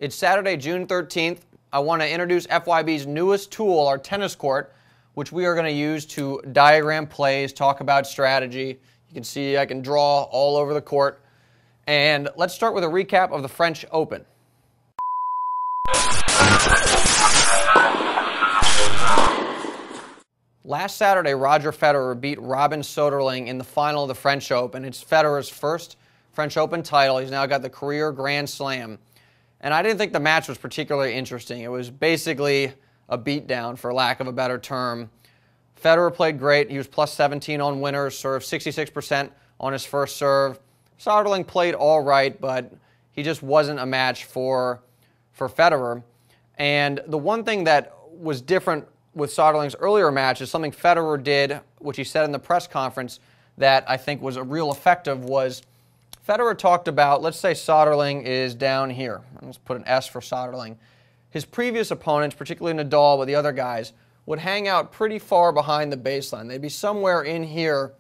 It's Saturday, June 13th. I want to introduce FYB's newest tool, our tennis court, which we are going to use to diagram plays, talk about strategy. You can see I can draw all over the court. And let's start with a recap of the French Open. Last Saturday, Roger Federer beat Robin Soderling in the final of the French Open. It's Federer's first French Open title. He's now got the career Grand Slam. And I didn't think the match was particularly interesting. It was basically a beatdown, for lack of a better term. Federer played great. He was plus 17 on winners, served 66% on his first serve. Soderling played all right, but he just wasn't a match for Federer. And the one thing that was different with Soderling's earlier match is something Federer did, which he said in the press conference that I think was a real effective, was Federer talked about, let's say Soderling is down here. Let's put an S for Soderling. His previous opponents, particularly Nadal, but the other guys, would hang out pretty far behind the baseline. They'd be somewhere in here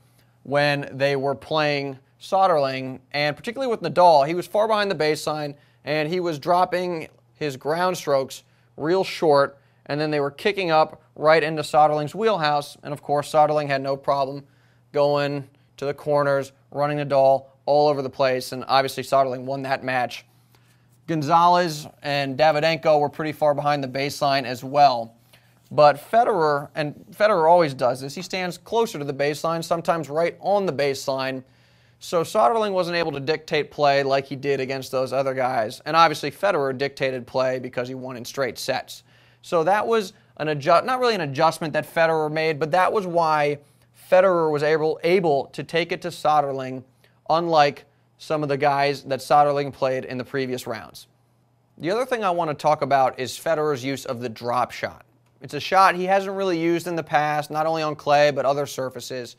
when they were playing Soderling, and particularly with Nadal, he was far behind the baseline, and he was dropping his ground strokes real short, and then they were kicking up right into Soderling's wheelhouse, and of course Soderling had no problem going to the corners, running Nadal all over the place, and obviously Soderling won that match. Gonzalez and Davydenko were pretty far behind the baseline as well. But Federer, and Federer always does this, he stands closer to the baseline, sometimes right on the baseline. So Soderling wasn't able to dictate play like he did against those other guys. And obviously Federer dictated play because he won in straight sets. So that was not really an adjustment that Federer made, but that was why Federer was able to take it to Soderling, unlike some of the guys that Soderling played in the previous rounds. The other thing I want to talk about is Federer's use of the drop shot. It's a shot he hasn't really used in the past, not only on clay, but other surfaces.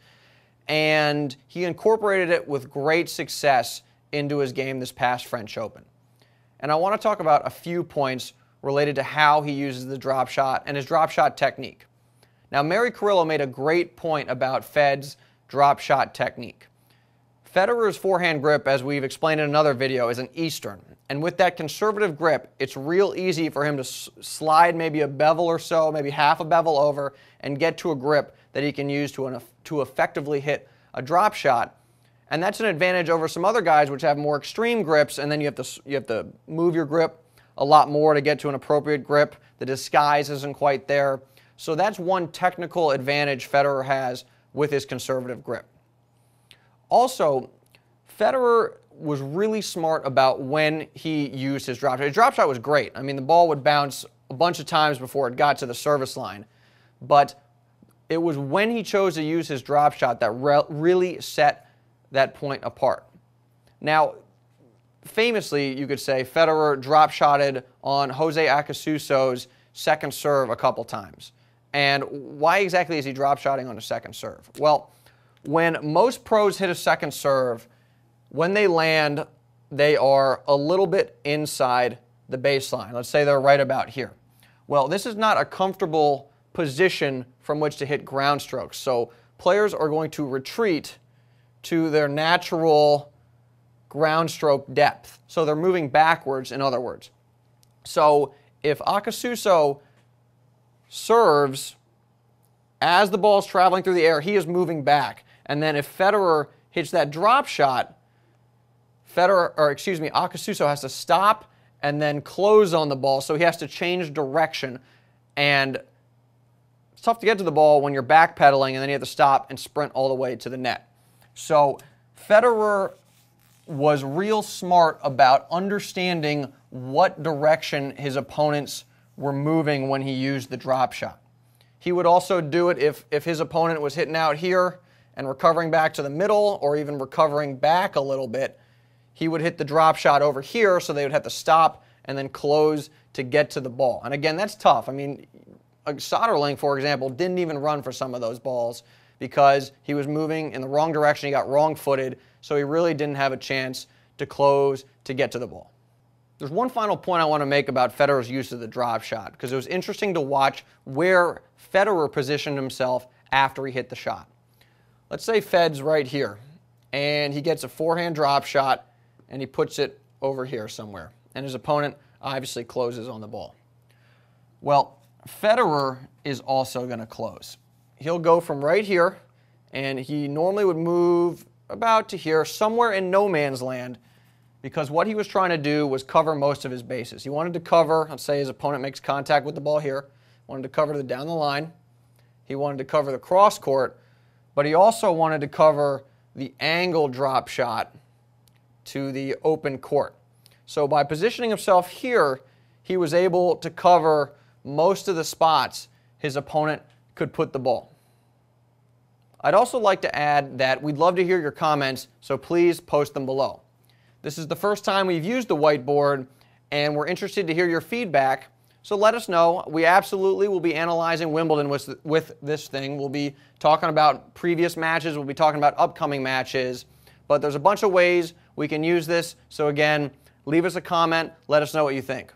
And he incorporated it with great success into his game this past French Open. And I want to talk about a few points related to how he uses the drop shot and his drop shot technique. Now, Mary Carrillo made a great point about Fed's drop shot technique. Federer's forehand grip, as we've explained in another video, is an Eastern. And with that conservative grip, it's real easy for him to slide maybe a bevel or so, maybe half a bevel over, and get to a grip that he can use to effectively hit a drop shot. And that's an advantage over some other guys which have more extreme grips, and then you have to move your grip a lot more to get to an appropriate grip. The disguise isn't quite there. So that's one technical advantage Federer has with his conservative grip. Also, Federer was really smart about when he used his drop shot. His drop shot was great. I mean, the ball would bounce a bunch of times before it got to the service line. But it was when he chose to use his drop shot that really set that point apart. Now, famously, you could say, Federer drop shotted on Jose Acasuso's second serve a couple times. And why exactly is he drop shotting on a second serve? Well, when most pros hit a second serve, when they land, they are a little bit inside the baseline. Let's say they're right about here. Well, this is not a comfortable position from which to hit ground strokes. So players are going to retreat to their natural ground stroke depth. So they're moving backwards, in other words. So if Acasuso serves as the ball is traveling through the air, he is moving back. And then if Federer hits that drop shot, Acasuso has to stop and then close on the ball, so he has to change direction. And it's tough to get to the ball when you're backpedaling, and then you have to stop and sprint all the way to the net. So Federer was real smart about understanding what direction his opponents were moving when he used the drop shot. He would also do it if his opponent was hitting out here and recovering back to the middle, or even recovering back a little bit. He would hit the drop shot over here, so they would have to stop and then close to get to the ball. And again, that's tough. I mean, Soderling, for example, didn't even run for some of those balls because he was moving in the wrong direction. He got wrong-footed, so he really didn't have a chance to close to get to the ball. There's one final point I want to make about Federer's use of the drop shot, because it was interesting to watch where Federer positioned himself after he hit the shot. Let's say Fed's right here, and he gets a forehand drop shot, and he puts it over here somewhere. And his opponent obviously closes on the ball. Well, Federer is also going to close. He'll go from right here, and he normally would move about to here, somewhere in no man's land, because what he was trying to do was cover most of his bases. He wanted to cover, let's say his opponent makes contact with the ball here, wanted to cover the down the line, he wanted to cover the cross court, but he also wanted to cover the angle drop shot to the open court. So by positioning himself here, he was able to cover most of the spots his opponent could put the ball. I'd also like to add that we'd love to hear your comments, so please post them below. This is the first time we've used the whiteboard, and we're interested to hear your feedback, so let us know. We absolutely will be analyzing Wimbledon with this thing. We'll be talking about previous matches, we'll be talking about upcoming matches, but there's a bunch of ways we can use this, so again, leave us a comment, let us know what you think.